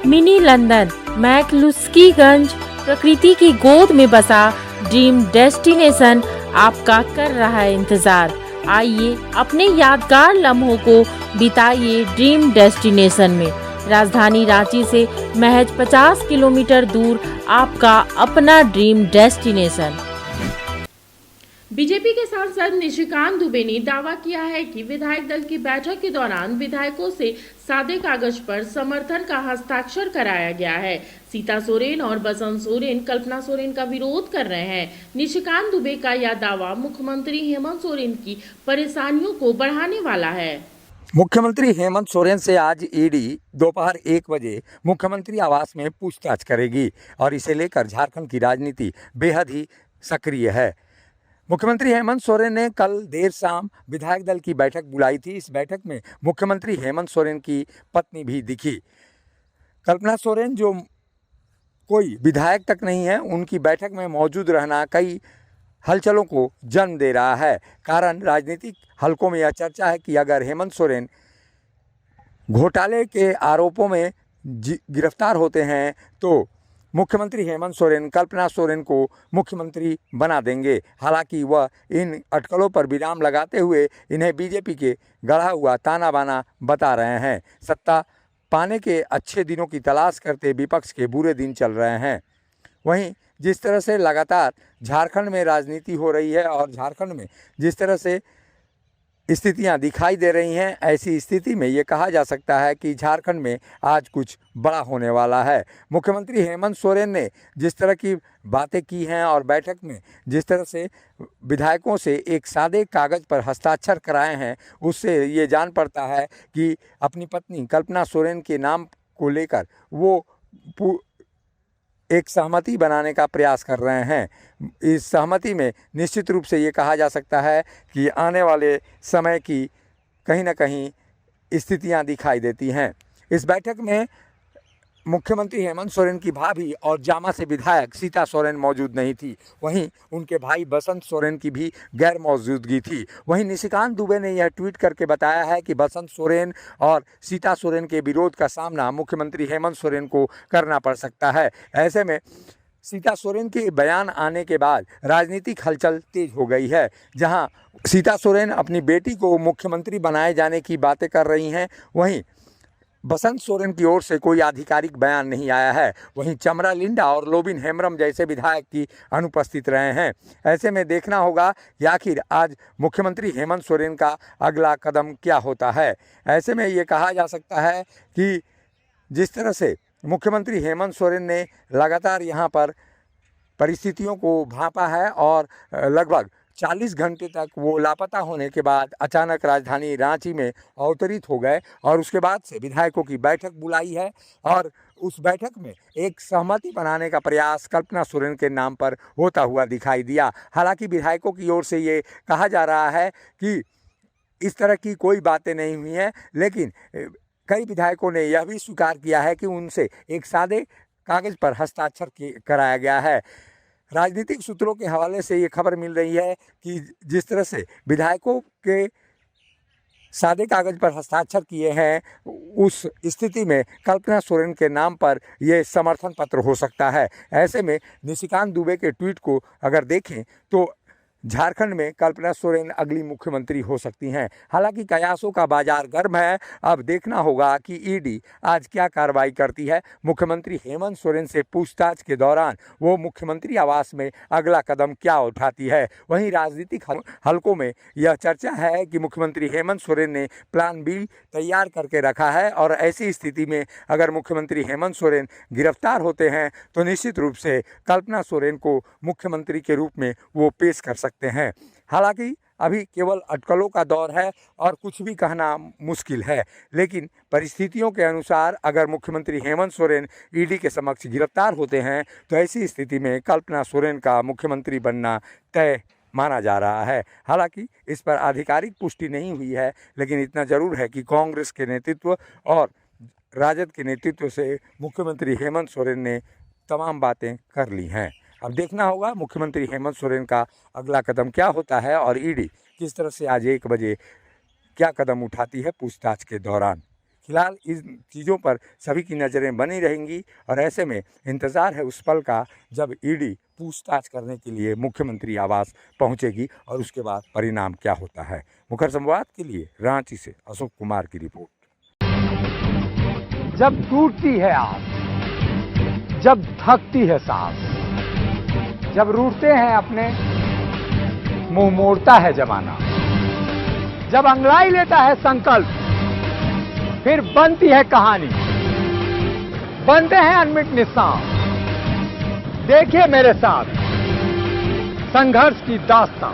Mini London McCluskieganj प्रकृति की गोद में बसा ड्रीम डेस्टिनेशन आपका कर रहा है इंतजार। आइए अपने यादगार लम्हों को बिताइए ड्रीम डेस्टिनेशन में। राजधानी रांची से महज 50 किलोमीटर दूर आपका अपना ड्रीम डेस्टिनेशन। बीजेपी के सांसद निशिकांत दुबे ने दावा किया है कि विधायक दल की बैठक के दौरान विधायकों से सादे कागज पर समर्थन का हस्ताक्षर कराया गया है। सीता सोरेन और बसंत सोरेन कल्पना सोरेन का विरोध कर रहे हैं। निशिकांत दुबे का यह दावा मुख्यमंत्री हेमंत सोरेन की परेशानियों को बढ़ाने वाला है। मुख्यमंत्री हेमंत सोरेन से आज ईडी दोपहर 1 बजे मुख्यमंत्री आवास में पूछताछ करेगी और इसे लेकर झारखंड की राजनीति बेहद ही सक्रिय है। मुख्यमंत्री हेमंत सोरेन ने कल देर शाम विधायक दल की बैठक बुलाई थी। इस बैठक में मुख्यमंत्री हेमंत सोरेन की पत्नी भी दिखी। कल्पना सोरेन जो कोई विधायक तक नहीं है, उनकी बैठक में मौजूद रहना कई हलचलों को जन्म दे रहा है। कारण राजनीतिक हलकों में यह चर्चा है कि अगर हेमंत सोरेन घोटाले के आरोपों में गिरफ्तार होते हैं तो मुख्यमंत्री हेमंत सोरेन कल्पना सोरेन को मुख्यमंत्री बना देंगे। हालांकि वह इन अटकलों पर विराम लगाते हुए इन्हें बीजेपी के गढ़ा हुआ ताना बाना बता रहे हैं। सत्ता पाने के अच्छे दिनों की तलाश करते विपक्ष के बुरे दिन चल रहे हैं। वहीं जिस तरह से लगातार झारखंड में राजनीति हो रही है और झारखंड में जिस तरह से स्थितियां दिखाई दे रही हैं, ऐसी स्थिति में ये कहा जा सकता है कि झारखंड में आज कुछ बड़ा होने वाला है। मुख्यमंत्री हेमंत सोरेन ने जिस तरह की बातें की हैं और बैठक में जिस तरह से विधायकों से एक सादे कागज़ पर हस्ताक्षर कराए हैं, उससे ये जान पड़ता है कि अपनी पत्नी कल्पना सोरेन के नाम को लेकर वो एक सहमति बनाने का प्रयास कर रहे हैं। इस सहमति में निश्चित रूप से ये कहा जा सकता है कि आने वाले समय की कहीं ना कहीं स्थितियां दिखाई देती हैं। इस बैठक में मुख्यमंत्री हेमंत सोरेन की भाभी और जामा से विधायक सीता सोरेन मौजूद नहीं थी। वहीं उनके भाई बसंत सोरेन की भी गैर मौजूदगी थी। वहीं निशिकांत दुबे ने यह ट्वीट करके बताया है कि बसंत सोरेन और सीता सोरेन के विरोध का सामना मुख्यमंत्री हेमंत सोरेन को करना पड़ सकता है। ऐसे में सीता सोरेन के बयान आने के बाद राजनीतिक हलचल तेज हो गई है। जहां सीता सोरेन अपनी बेटी को मुख्यमंत्री बनाए जाने की बातें कर रही हैं, वहीं बसंत सोरेन की ओर से कोई आधिकारिक बयान नहीं आया है। वहीं चमरा लिंडा और लोबिन हेम्ब्रम जैसे विधायक की अनुपस्थित रहे हैं। ऐसे में देखना होगा कि आखिर आज मुख्यमंत्री हेमंत सोरेन का अगला कदम क्या होता है। ऐसे में ये कहा जा सकता है कि जिस तरह से मुख्यमंत्री हेमंत सोरेन ने लगातार यहाँ पर परिस्थितियों को भांपा है और लगभग 40 घंटे तक वो लापता होने के बाद अचानक राजधानी रांची में अवतरित हो गए और उसके बाद से विधायकों की बैठक बुलाई है और उस बैठक में एक सहमति बनाने का प्रयास कल्पना सोरेन के नाम पर होता हुआ दिखाई दिया। हालांकि विधायकों की ओर से ये कहा जा रहा है कि इस तरह की कोई बातें नहीं हुई हैं, लेकिन कई विधायकों ने यह भी स्वीकार किया है कि उनसे एक सादे कागज़ पर हस्ताक्षर कराया गया है। राजनीतिक सूत्रों के हवाले से ये खबर मिल रही है कि जिस तरह से विधायकों के सादे कागज़ पर हस्ताक्षर किए हैं, उस स्थिति में कल्पना सोरेन के नाम पर ये समर्थन पत्र हो सकता है। ऐसे में निशिकांत दुबे के ट्वीट को अगर देखें तो झारखंड में कल्पना सोरेन अगली मुख्यमंत्री हो सकती हैं। हालांकि कयासों का बाजार गर्म है। अब देखना होगा कि ईडी आज क्या कार्रवाई करती है। मुख्यमंत्री हेमंत सोरेन से पूछताछ के दौरान वो मुख्यमंत्री आवास में अगला कदम क्या उठाती है। वहीं राजनीतिक हलकों में यह चर्चा है कि मुख्यमंत्री हेमंत सोरेन ने प्लान बी तैयार करके रखा है और ऐसी स्थिति में अगर मुख्यमंत्री हेमंत सोरेन गिरफ्तार होते हैं तो निश्चित रूप से कल्पना सोरेन को मुख्यमंत्री के रूप में वो पेश कर सकते हैं। हालांकि अभी केवल अटकलों का दौर है और कुछ भी कहना मुश्किल है, लेकिन परिस्थितियों के अनुसार अगर मुख्यमंत्री हेमंत सोरेन ईडी के समक्ष गिरफ्तार होते हैं तो ऐसी स्थिति में कल्पना सोरेन का मुख्यमंत्री बनना तय माना जा रहा है। हालांकि इस पर आधिकारिक पुष्टि नहीं हुई है, लेकिन इतना जरूर है कि कांग्रेस के नेतृत्व और राजद के नेतृत्व से मुख्यमंत्री हेमंत सोरेन ने तमाम बातें कर ली हैं। अब देखना होगा मुख्यमंत्री हेमंत सोरेन का अगला कदम क्या होता है और ईडी किस तरह से आज 1 बजे क्या कदम उठाती है पूछताछ के दौरान। फिलहाल इन चीज़ों पर सभी की नज़रें बनी रहेंगी और ऐसे में इंतज़ार है उस पल का जब ईडी पूछताछ करने के लिए मुख्यमंत्री आवास पहुंचेगी और उसके बाद परिणाम क्या होता है। मुखर संवाद के लिए रांची से अशोक कुमार की रिपोर्ट। जब टूटती है आस, जब थकती है सांस, जब रूठते हैं अपने, मुंह मोड़ता है जमाना, जब अंगड़ाई लेता है संकल्प, फिर बनती है कहानी, बनते हैं अनमिट निशान। देखिए मेरे साथ संघर्ष की दास्तां।